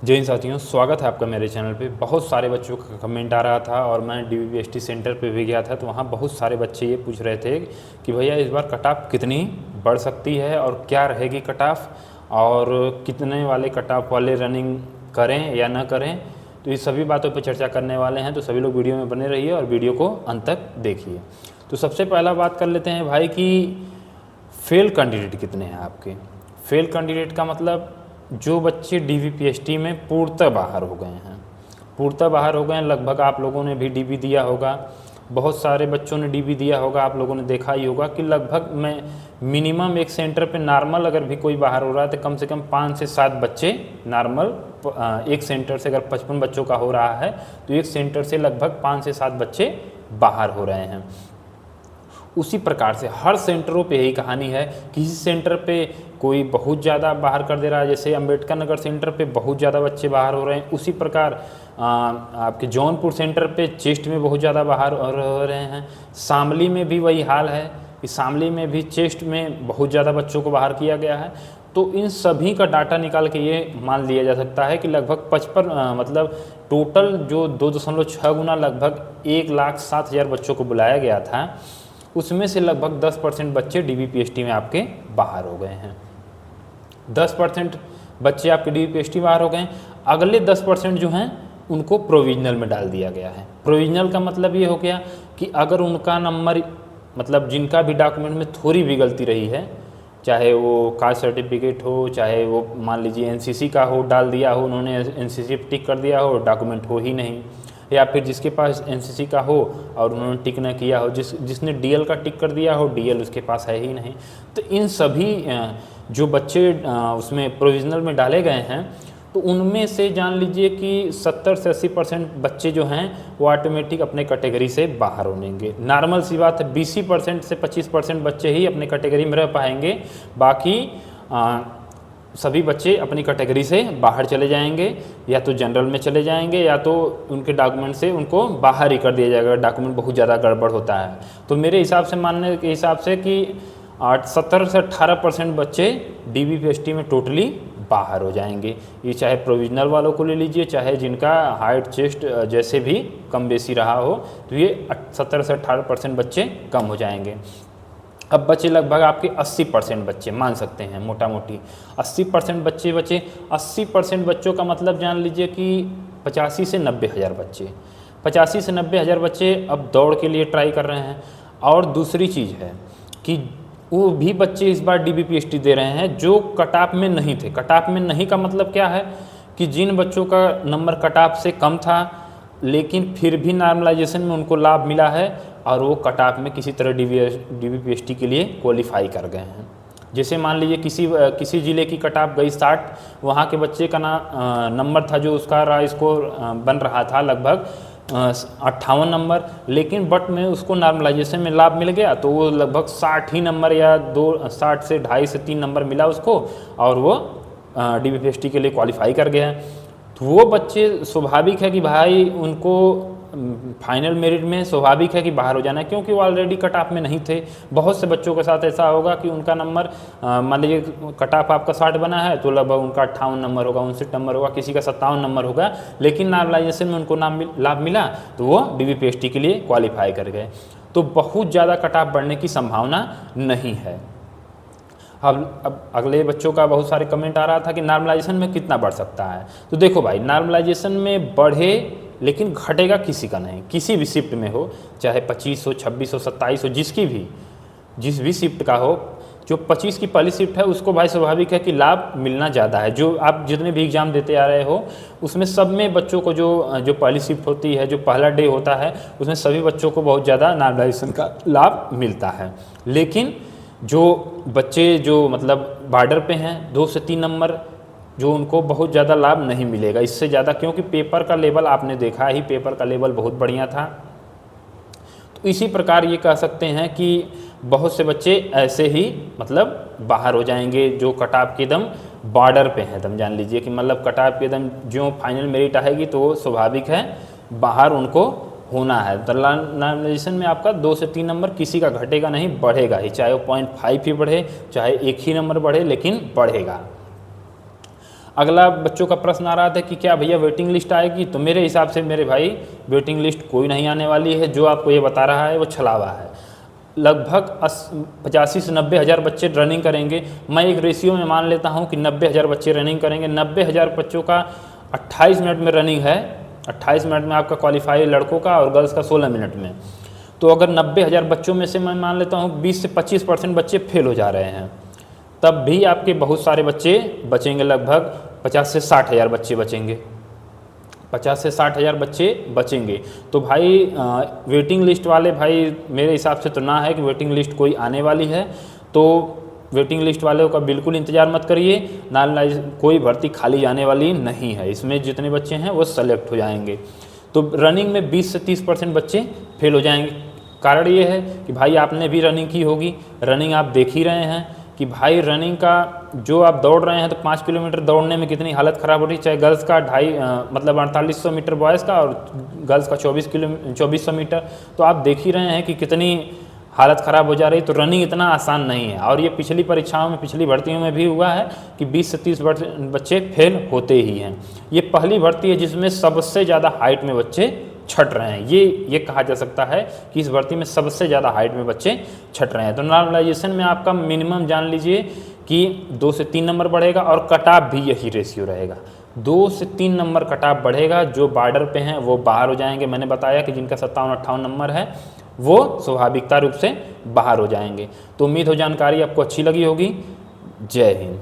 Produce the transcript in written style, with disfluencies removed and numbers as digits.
जय हिंद साथियों, स्वागत है आपका मेरे चैनल पे। बहुत सारे बच्चों का कमेंट आ रहा था और मैं डीवीपीएसटी सेंटर पे भी गया था तो वहाँ बहुत सारे बच्चे ये पूछ रहे थे कि भैया इस बार कट ऑफ कितनी बढ़ सकती है और क्या रहेगी कट ऑफ, और कितने वाले कट ऑफ वाले रनिंग करें या ना करें। तो इस सभी बातों पर चर्चा करने वाले हैं, तो सभी लोग वीडियो में बने रहिए और वीडियो को अंत तक देखिए। तो सबसे पहला बात कर लेते हैं भाई कि फेल कैंडिडेट कितने हैं आपके। फेल कैंडिडेट का मतलब जो बच्चे डीवीपीएसटी में पूर्णतः बाहर हो गए हैं, पूर्णतः बाहर हो गए हैं। लगभग आप लोगों ने भी डीबी दिया होगा, बहुत सारे बच्चों ने डीबी दिया होगा, आप लोगों ने देखा ही होगा कि लगभग मैं मिनिमम एक सेंटर पे नॉर्मल अगर भी कोई बाहर हो रहा है तो कम से कम 5 से 7 बच्चे नॉर्मल एक सेंटर से, अगर 55 बच्चों का हो रहा है तो एक सेंटर से लगभग 5 से 7 बच्चे बाहर हो रहे हैं। उसी प्रकार से हर सेंटरों पे यही कहानी है। किसी सेंटर पे कोई बहुत ज़्यादा बाहर कर दे रहा है, जैसे अंबेडकर नगर सेंटर पे बहुत ज़्यादा बच्चे बाहर हो रहे हैं। उसी प्रकार आपके जौनपुर सेंटर पे चेस्ट में बहुत ज़्यादा बाहर हो रहे हैं। शामली में भी वही हाल है कि शामली में भी चेस्ट में बहुत ज़्यादा बच्चों को बाहर किया गया है। तो इन सभी का डाटा निकाल के ये मान लिया जा सकता है कि लगभग 55 मतलब टोटल जो 2.6 गुना लगभग 1,07,000 बच्चों को बुलाया गया था, उसमें से लगभग 10% बच्चे डीवीपीएसटी में आपके बाहर हो गए हैं। 10% बच्चे आपके डीवीपीएसटी बाहर हो गए। अगले 10% जो हैं उनको प्रोविजनल में डाल दिया गया है। प्रोविजनल का मतलब ये हो गया कि अगर उनका नंबर, मतलब जिनका भी डॉक्यूमेंट में थोड़ी भी गलती रही है, चाहे वो कास्ट सर्टिफिकेट हो, चाहे वो मान लीजिए एनसीसी का हो, डाल दिया हो उन्होंने, एनसीसी पे टिक कर दिया हो, डॉक्यूमेंट हो ही नहीं, या फिर जिसके पास एनसीसी का हो और उन्होंने टिक न किया हो, जिसने डीएल का टिक कर दिया हो, डीएल उसके पास है ही नहीं। तो इन सभी जो बच्चे उसमें प्रोविजनल में डाले गए हैं, तो उनमें से जान लीजिए कि 70 से 80% बच्चे जो हैं वो ऑटोमेटिक अपने कैटेगरी से बाहर होंगे। नॉर्मल सी बात है, 20% से 25% बच्चे ही अपने कैटेगरी में रह पाएंगे, बाकी सभी बच्चे अपनी कैटेगरी से बाहर चले जाएंगे, या तो जनरल में चले जाएंगे या तो उनके डॉक्यूमेंट से उनको बाहर ही कर दिया जाएगा। डॉक्यूमेंट बहुत ज़्यादा गड़बड़ होता है। तो मेरे हिसाब से, मानने के हिसाब से कि 70 से 18% बच्चे डीवीपीएसटी में टोटली बाहर हो जाएंगे। ये चाहे प्रोविजनल वालों को ले लीजिए, चाहे जिनका हाइट चेस्ट जैसे भी कम बेसी रहा हो, तो ये 70 से 18% बच्चे कम हो जाएंगे। अब बचे लगभग आपके 80% बच्चे, मान सकते हैं मोटा मोटी 80% बच्चे बचे। 80% बच्चों का मतलब जान लीजिए कि 85 से 90 हज़ार बच्चे, 85 से 90 हज़ार बच्चे अब दौड़ के लिए ट्राई कर रहे हैं। और दूसरी चीज़ है कि वो भी बच्चे इस बार डीवीपीएसटी दे रहे हैं जो कट ऑफ में नहीं थे। कट ऑफ में नहीं का मतलब क्या है कि जिन बच्चों का नंबर कट ऑफ से कम था लेकिन फिर भी नॉर्मलाइजेशन में उनको लाभ मिला है और वो कट ऑफ में किसी तरह डीवीपीएसटी के लिए क्वालिफाई कर गए हैं। जैसे मान लीजिए किसी ज़िले की कट ऑफ गई 60, वहाँ के बच्चे का नंबर था जो उसका रहा स्कोर बन रहा था लगभग 58 नंबर, लेकिन बट में उसको नॉर्मलाइजेशन में लाभ मिल गया तो वो लगभग 60 ही नंबर या 60 से 2.5 से 3 नंबर मिला उसको और वो डीवीपीएसटी के लिए क्वालिफाई कर गया। तो वो बच्चे स्वाभाविक है कि भाई उनको फाइनल मेरिट में स्वाभाविक है कि बाहर हो जाना है, क्योंकि वो ऑलरेडी कट ऑफ में नहीं थे। बहुत से बच्चों के साथ ऐसा होगा कि उनका नंबर मान लीजिए कट ऑफ आपका 60 बना है तो लगभग उनका 58 नंबर होगा, 59 नंबर होगा, किसी का 57 नंबर होगा, लेकिन नॉर्मलाइजेशन में उनको लाभ मिला तो वो डीवीपीएसटी के लिए क्वालिफाई कर गए। तो बहुत ज़्यादा कट ऑफ बढ़ने की संभावना नहीं है। अब अगले बच्चों का बहुत सारे कमेंट आ रहा था कि नॉर्मलाइजेशन में कितना बढ़ सकता है। तो देखो भाई, नॉर्मलाइजेशन में बढ़े लेकिन घटेगा किसी का नहीं, किसी भी शिफ्ट में हो, चाहे 25 हो, 26 हो, 27 हो, जिस भी शिफ्ट का हो। जो 25 की पहली शिफ्ट है उसको भाई स्वाभाविक है कि लाभ मिलना ज़्यादा है। जो आप जितने भी एग्ज़ाम देते आ रहे हो उसमें सब में बच्चों को जो पहली शिफ्ट होती है, जो पहला डे होता है, उसमें सभी बच्चों को बहुत ज़्यादा नॉर्मलाइजेशन का लाभ मिलता है। लेकिन जो बच्चे जो मतलब बॉर्डर पे हैं 2 से 3 नंबर, जो उनको बहुत ज़्यादा लाभ नहीं मिलेगा इससे ज़्यादा, क्योंकि पेपर का लेवल आपने देखा ही, पेपर का लेवल बहुत बढ़िया था। तो इसी प्रकार ये कह सकते हैं कि बहुत से बच्चे ऐसे ही मतलब बाहर हो जाएंगे जो कट ऑफ के दम बॉर्डर पे हैं। दम जान लीजिए कि मतलब कट ऑफ के दम जो फाइनल मेरिट आएगी तो वो स्वाभाविक है बाहर उनको होना है। तो नॉर्मलाइजेशन में आपका 2 से 3 नंबर किसी का घटेगा नहीं, बढ़ेगा ही, चाहे वो 0.5 ही बढ़े, चाहे 1 ही नंबर बढ़े, लेकिन बढ़ेगा। अगला बच्चों का प्रश्न आ रहा था कि क्या भैया वेटिंग लिस्ट आएगी, तो मेरे हिसाब से मेरे भाई वेटिंग लिस्ट कोई नहीं आने वाली है। जो आपको ये बता रहा है वो छलावा है। लगभग 85 से 90 हज़ार बच्चे रनिंग करेंगे। मैं एक रेशियो में मान लेता हूँ कि 90 हज़ार बच्चे रनिंग करेंगे। 90 हज़ार बच्चों का 28 मिनट में रनिंग है। 28 मिनट में आपका क्वालिफाई लड़कों का और गर्ल्स का 16 मिनट में। तो अगर 90 हज़ार बच्चों में से मैं मान लेता हूँ 20 से 25% बच्चे फेल हो जा रहे हैं, तब भी आपके बहुत सारे बच्चे बचेंगे। लगभग 50 से 60 हज़ार बच्चे बचेंगे। 50 से 60 हज़ार बच्चे बचेंगे। तो भाई वेटिंग लिस्ट वाले भाई मेरे हिसाब से तो ना है कि वेटिंग लिस्ट कोई आने वाली है। तो वेटिंग लिस्ट वालों का बिल्कुल इंतज़ार मत करिए। कोई भर्ती खाली जाने वाली नहीं है। इसमें जितने बच्चे हैं वो सेलेक्ट हो जाएंगे। तो रनिंग में 20 से 30% बच्चे फेल हो जाएंगे। कारण ये है कि भाई आपने भी रनिंग की होगी, रनिंग आप देख ही रहे हैं कि भाई रनिंग का जो आप दौड़ रहे हैं तो 5 किलोमीटर दौड़ने में कितनी हालत ख़राब हो रही है। चाहे गर्ल्स का 4800 मीटर बॉयज़ का और गर्ल्स का 2400 मीटर, तो आप देख ही रहे हैं कि कितनी हालत ख़राब हो जा रही। तो रनिंग इतना आसान नहीं है। और ये पिछली परीक्षाओं में, पिछली भर्तियों में भी हुआ है कि 20 से 30 बच्चे फेल होते ही हैं। ये पहली भर्ती है जिसमें सबसे ज़्यादा हाइट में बच्चे छट रहे हैं। ये कहा जा सकता है कि इस भर्ती में सबसे ज़्यादा हाइट में बच्चे छट रहे हैं। तो नॉर्मलाइजेशन में आपका मिनिमम जान लीजिए कि 2 से 3 नंबर बढ़ेगा और कट ऑफ भी यही रेशियो रहेगा। 2 से 3 नंबर कट ऑफ बढ़ेगा। जो बॉर्डर पे हैं वो बाहर हो जाएंगे। मैंने बताया कि जिनका 57-58 नंबर है वो स्वाभाविकता रूप से बाहर हो जाएंगे। तो उम्मीद हो जानकारी आपको अच्छी लगी होगी। जय हिंद।